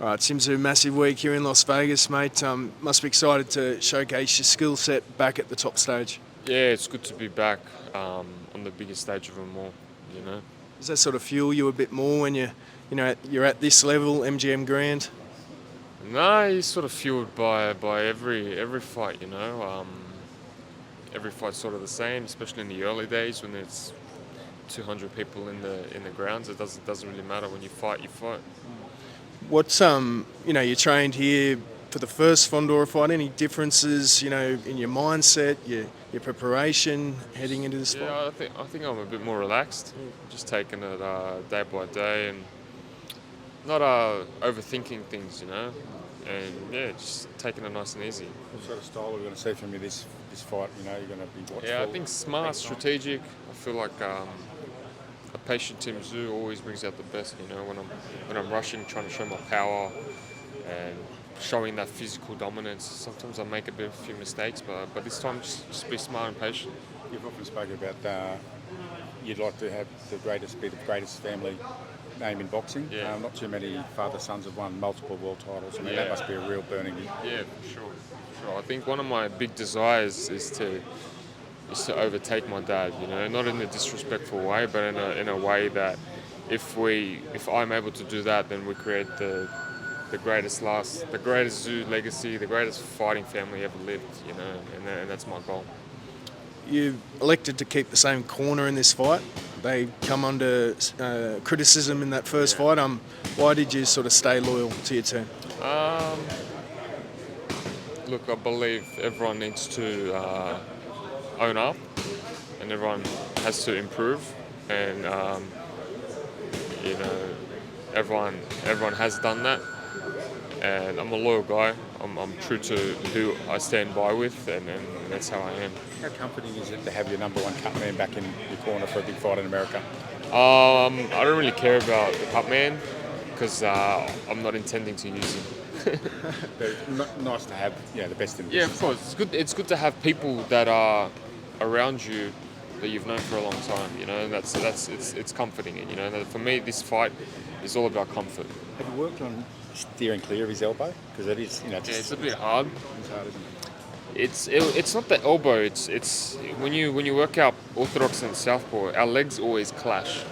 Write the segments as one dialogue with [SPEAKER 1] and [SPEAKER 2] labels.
[SPEAKER 1] All right, Tszyu, massive week here in Las Vegas, mate. Must be excited to showcase your skill set back at the top stage.
[SPEAKER 2] Yeah, it's good to be back on the biggest stage of them all, you know.
[SPEAKER 1] Does that sort of fuel you a bit more when you're at this level, MGM Grand?
[SPEAKER 2] No, you're sort of fueled by every fight, you know. Every fight's sort of the same, especially in the early days when there's 200 people in the grounds. It doesn't really matter when you fight, you fight.
[SPEAKER 1] What's you trained here for the first Fundora fight. Any differences, in your mindset, your preparation heading into this fight?
[SPEAKER 2] Yeah, I think I'm a bit more relaxed. Just taking it day by day and not overthinking things, you know. And yeah, just taking it nice and easy.
[SPEAKER 3] What sort of style are we going to see from you this fight? You know, you're going to be watchful.
[SPEAKER 2] Yeah, I think smart, strategic. I feel like a patient Tim Tszyu always brings out the best. You know, when I'm rushing, trying to show my power and showing that physical dominance. Sometimes I make a few mistakes, but this time just be smart and patient.
[SPEAKER 3] You've often spoken about you'd like to have the greatest family name in boxing.
[SPEAKER 2] Yeah.
[SPEAKER 3] Not too many father-sons have won multiple world titles. I mean, that must be a real burning.
[SPEAKER 2] Yeah, for sure. I think one of my big desires is to overtake my dad. You know, not in a disrespectful way, but in a way that if I'm able to do that, then we create the greatest Tszyu legacy, the greatest fighting family ever lived. You know, and that's my goal.
[SPEAKER 1] You elected to keep the same corner in this fight. They come under criticism in that first fight. Why did you sort of stay loyal to your team?
[SPEAKER 2] Look, I believe everyone needs to own up, and everyone has to improve, and everyone has done that. And I'm a loyal guy. I'm true to who I stand by with, and that's how I am.
[SPEAKER 3] How comforting is it to have your number one cut man back in your corner for a big fight in America?
[SPEAKER 2] I don't really care about the cut man because I'm not intending to use him.
[SPEAKER 3] But nice to have the best in the
[SPEAKER 2] Yeah,
[SPEAKER 3] business.
[SPEAKER 2] of course. It's good to have people that are around you that you've known for a long time. You know, and it's comforting. And, you know, for me, this fight is all about comfort.
[SPEAKER 3] Have you worked on steering clear of his elbow? Because it is,
[SPEAKER 2] It's a bit hard.
[SPEAKER 3] It's hard, isn't it?
[SPEAKER 2] It's not the elbow. It's when you work out orthodox and southpaw, our legs always clash.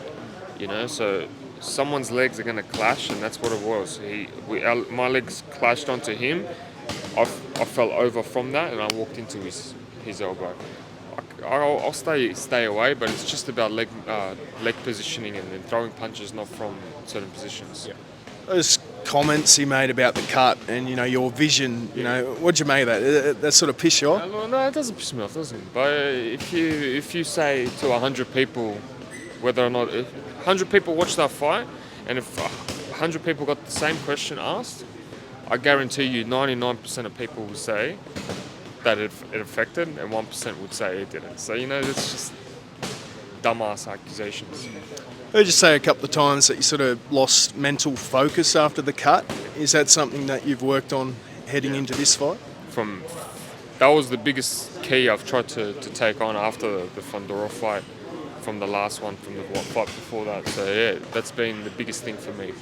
[SPEAKER 2] You know, so someone's legs are going to clash, and that's what it was. My legs clashed onto him. I fell over from that, and I walked into his elbow. I'll stay away, but it's just about leg positioning and then throwing punches, not from certain positions.
[SPEAKER 3] Yeah.
[SPEAKER 1] Those comments he made about the cut and your vision, what'd you make of that? That sort of piss you off?
[SPEAKER 2] No, it doesn't piss me off, doesn't it? But if you say to 100 people, whether or not 100 people watch that fight, and if 100 people got the same question asked, I guarantee you 99% of people will say that it affected, and 1% would say it didn't. So it's just dumbass accusations.
[SPEAKER 1] I heard you say a couple of times that you sort of lost mental focus after the cut. Is that something that you've worked on heading into this fight?
[SPEAKER 2] That was the biggest key I've tried to take on after the Fundora fight, from the last one, from the fight before that. So yeah, that's been the biggest thing for me.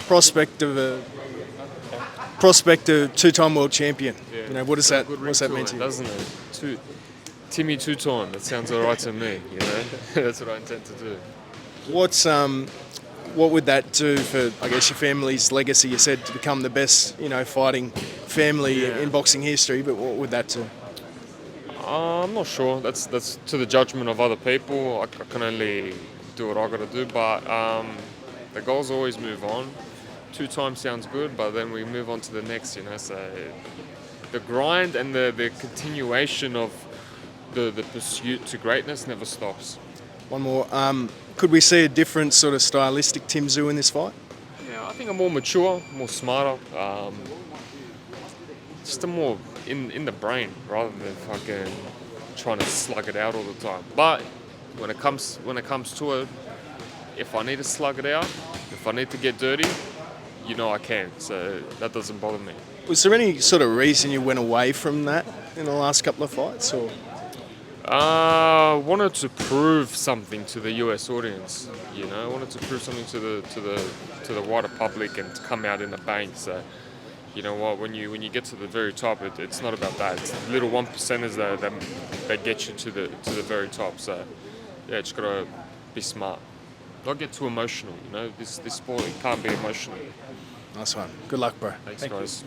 [SPEAKER 1] Prospect of two-time world champion.
[SPEAKER 2] Yeah.
[SPEAKER 1] What's that mean to you?
[SPEAKER 2] Doesn't it? Timmy two-time. That sounds all right to me. You know, that's what I intend to do.
[SPEAKER 1] What would that do for, I guess, your family's legacy? You said to become the best, fighting family in boxing history, but what would that do?
[SPEAKER 2] I'm not sure. That's to the judgment of other people. I can only do what I got to do, but the goals always move on. 2 times sounds good, but then we move on to the next. So the grind and the continuation of the pursuit to greatness never stops.
[SPEAKER 1] One more. Could we see a different sort of stylistic Tim Tszyu in this fight?
[SPEAKER 2] Yeah, I think I'm more mature, more smarter, just a more in the brain rather than fucking trying to slug it out all the time. But when it comes to it, if I need to slug it out, if I need to get dirty, I can. So that doesn't bother me.
[SPEAKER 1] Was there any sort of reason you went away from that in the last couple of fights, or?
[SPEAKER 2] I wanted to prove something to the US audience. You know, I wanted to prove something to the wider public and to come out in a bang. So, you know what? When you get to the very top, it's not about that. It's the little 1%ers that get you to the very top. So, yeah, just gotta be smart. Not get too emotional. You know, this sport, it can't be emotional.
[SPEAKER 1] Nice one. Good luck, bro.
[SPEAKER 2] Thanks, guys.